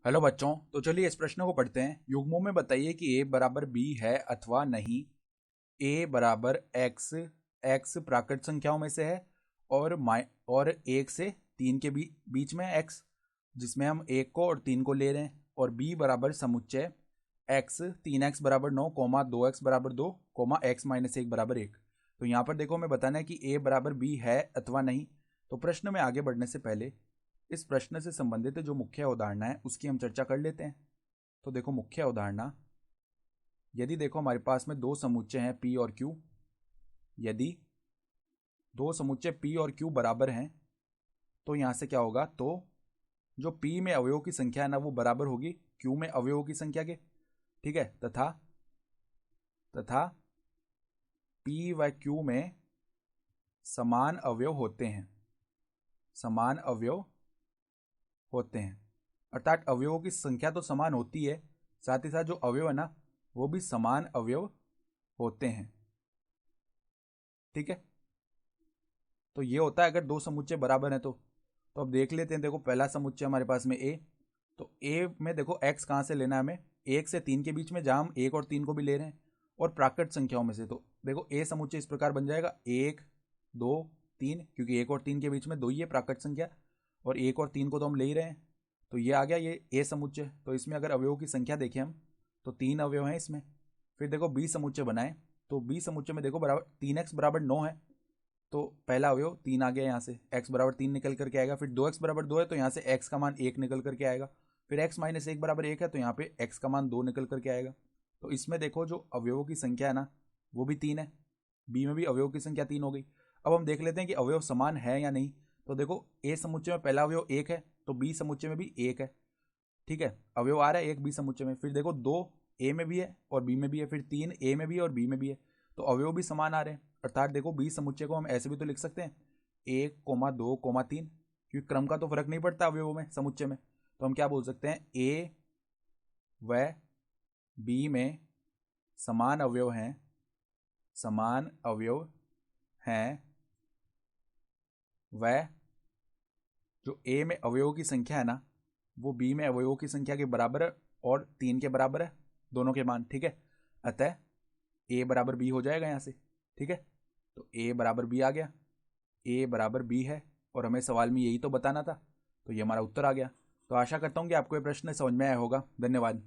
Hello बच्चों, तो चलिए इस प्रश्न को पढ़ते हैं। युग्मों में बताइए कि a बराबर b है अथवा नहीं। a बराबर x, x प्राकृत संख्याओं में से है और 1 से 3 के बीच में है x, जिसमें हम 1 को और 3 को ले रहे हैं। और b बराबर समुच्चय x 3x बराबर 9, 2x बराबर 2, x माइनस 1 बराबर 1। तो यहाँ पर देखो हमें बताना है कि a बराबर b है अथवा नहीं। तो प्रश्न में आगे बढ़ने से पहले इस प्रश्न से संबंधित जो मुख्य अवधारणा है उसकी हम चर्चा कर लेते हैं। तो देखो मुख्य अवधारणा, यदि देखो हमारे पास में दो समुच्चय हैं P और Q। यदि दो समुच्चय P और Q बराबर हैं तो यहाँ से क्या होगा, तो जो P में अवयवों की संख्या है ना वो बराबर होगी Q में अवयवों की संख्या के। ठीक है, तथा तथा P व Q में समान अवयव होते हैं, समान अवयव होते हैं। अर्थात अवयवों की संख्या तो समान होती है, साथ ही साथ जो अवयव है ना वो भी समान अवयव होते हैं। ठीक है, तो ये होता है अगर दो समुच्चय बराबर हैं तो अब देख लेते हैं। देखो पहला समुच्चय हमारे पास में a, तो a में देखो x कहाँ से लेना है हमें, 1 से 3 के बीच में, जहाँ हम 1 और 3 को भी ले रहे हैं, और प्राकृत संख्याओं में से। तो देखो a समुच्चय इस प्रकार बन जाएगा 1 2 3, क्योंकि 1 और 3 के बीच में 2 ही है प्राकृत संख्या, और 1 और 3 को तो हम ले ही रहे हैं। तो ये आ गया ये a समुच्चय। तो इसमें अगर अवयवों की संख्या देखें हम तो 3 अवयव हैं इसमें। फिर देखो b समुच्चय बनाए, तो b समुच्चय में देखो बराबर 3x बराबर 9 है, तो पहला अवयव 3 आ गया, यहाँ से x बराबर 3 निकल करके आएगा। फिर 2x बराबर 2 है तो यहाँ से x का मान 1 निकल करके आएगा। फिर x माइनस 1 बराबर 1 है तो यहाँ पे x का मान 2 निकल करके आएगा। तो इसमें देखो जो अवयवों की संख्या है ना वो भी 3 है, b में भी अवयवों की संख्या 3 हो गई। अब हम देख लेते हैं कि अवयव समान है या नहीं। तो देखो a समुच्चय में पहला अवयव 1 है तो b समुच्चय में भी 1 है। ठीक है, अवयव आ रहा है 1 b समुच्चय में। फिर देखो 2 a में भी है और b में भी है, फिर 3 a में भी है और b में भी है, तो अवयव भी समान आ रहे हैं। अर्थात देखो b समुच्चय को हम ऐसे भी तो लिख सकते हैं 1, 2, 3, क्योंकि क्रम का तो फर्क नहीं पड़ता अवयवों में समुच्चय में। तो हम क्या बोल सकते हैं, a व b में समान अवयव हैं, समान अवयव हैं, व जो a में अवयवों की संख्या है ना वो b में अवयवों की संख्या के बराबर है और 3 के बराबर है दोनों के मान। ठीक है, अतः a बराबर b हो जाएगा यहाँ से। ठीक है, तो a बराबर b आ गया, a बराबर b है, और हमें सवाल में यही तो बताना था, तो ये हमारा उत्तर आ गया। तो आशा करता हूँ कि आपको ये प्रश्न समझ में आया होगा। धन्यवाद।